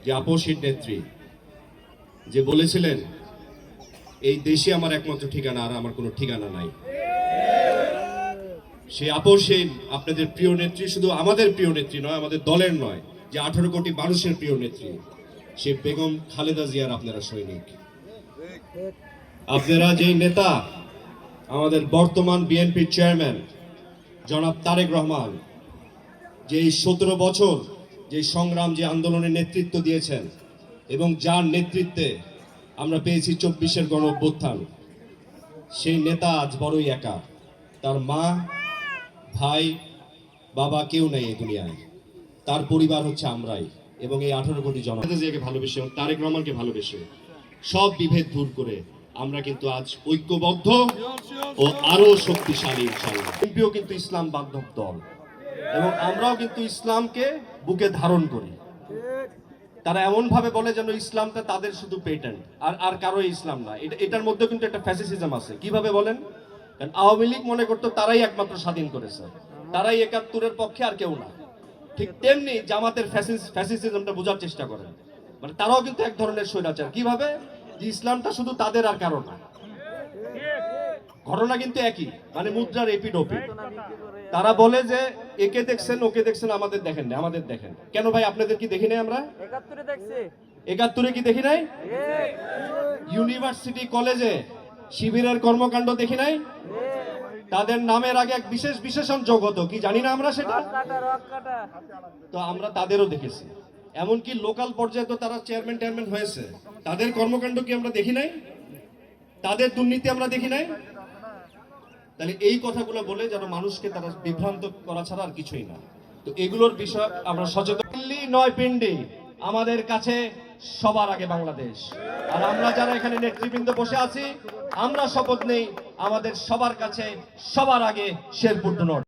যে আপসহীন নেত্রী যে বলেছিলেন এই দেশে আমার একমাত্র ঠিকানা, আর আমার কোনো ঠিকানা নাই। সেই আপসহীন আপনাদের প্রিয় নেত্রী, শুধু আমাদের প্রিয় নেত্রী নয়, আমাদের দলের নয়, যে 18 কোটি মানুষের প্রিয় নেত্রী, সে বেগম খালেদা জিয়ার আপনারা সৈনিক। আপনারা যেই নেতা, আমাদের বর্তমান বিএনপির চেয়ারম্যান জনাব তারেক রহমান, যে 17 বছর যে সংগ্রাম, যে আন্দোলনের নেতৃত্ব দিয়েছেন এবং যার নেতৃত্বে আমরা পেয়েছি 24-এর গণ অভ্যুত্থান, সেই নেতা আজ বড়ই একা। তার মা, ভাই, বাবা কেউ নেই এই দুনিয়ায়। তার পরিবার হচ্ছে আমরাই এবং এই 18 কোটি জনতাকে ভালোবেসে এবং তারেক রহমানকে ভালোবেসে সব বিভেদ দূর করে আমরা কিন্তু আজ ঐক্যবদ্ধ ও আরো শক্তিশালী ইনশাআল্লাহ। বিএনপিও কিন্তু ইসলাম বান্ধব দল এবং আমরাও কিন্তু ইসলামকে বুকে ধারণ করি। তারা এমন ভাবে বলে যেন ইসলামটা তাদের শুধু পেটেন্ট, আর কারো ইসলাম না। এটার মধ্যে কিন্তু একটা ফ্যাসিজম আছে। কিভাবে বলেন? কারণ আওয়ামী লীগ মনে করতো তারাই একমাত্র স্বাধীন করেছে, তারাই 71-এর পক্ষে, আর কেউ না। ঠিক তেমনি জামাতের ফ্যাসিজমটা বোঝার চেষ্টা করেন, মানে তারাও কিন্তু এক ধরনের স্বৈরাচার। কিভাবে? যে ইসলামটা শুধু তাদের আর কারো না। ঘটনা কিন্তু একই, মানে মুদ্রার এপিড ওপিড। তারা বলে যে একে দেখছেন ওকে দেখছেন, আমাদের দেখেন না। আমাদের দেখেন কেন ভাই? আপনাদের কি দেখি নাই? আমরা 71-এ দেখছি। 71-এ কি দেখি নাই? ইউনিভার্সিটি কলেজে শিবিরের কর্মকাণ্ড দেখি নাই? তাদের নামের আগে এক বিশেষ বিশেষণ যোগ হতো, কি জানি না আমরা সেটা। তো আমরা তাদেরও দেখেছি। এমনকি লোকাল পর্যায়ে তো তারা চেয়ারম্যান হয়েছে, তাদের কর্মকাণ্ড কি আমরা দেখি নাই? তাদের দুর্নীতি আমরা দেখি নাই? তাহলে এই কথাগুলো বলে যেন মানুষকে তারা বিভ্রান্ত করা ছাড়া আর কিছুই না। তো এগুলোর বিষয় আমরা সচেতন। দিল্লি নয় পিন্ডি, আমাদের কাছে সবার আগে বাংলাদেশ। আর আমরা যারা এখানে নেতৃবৃন্দ বসে আছি, আমরা শপথ নেই আমাদের সবার কাছে সবার আগে শেরপুর।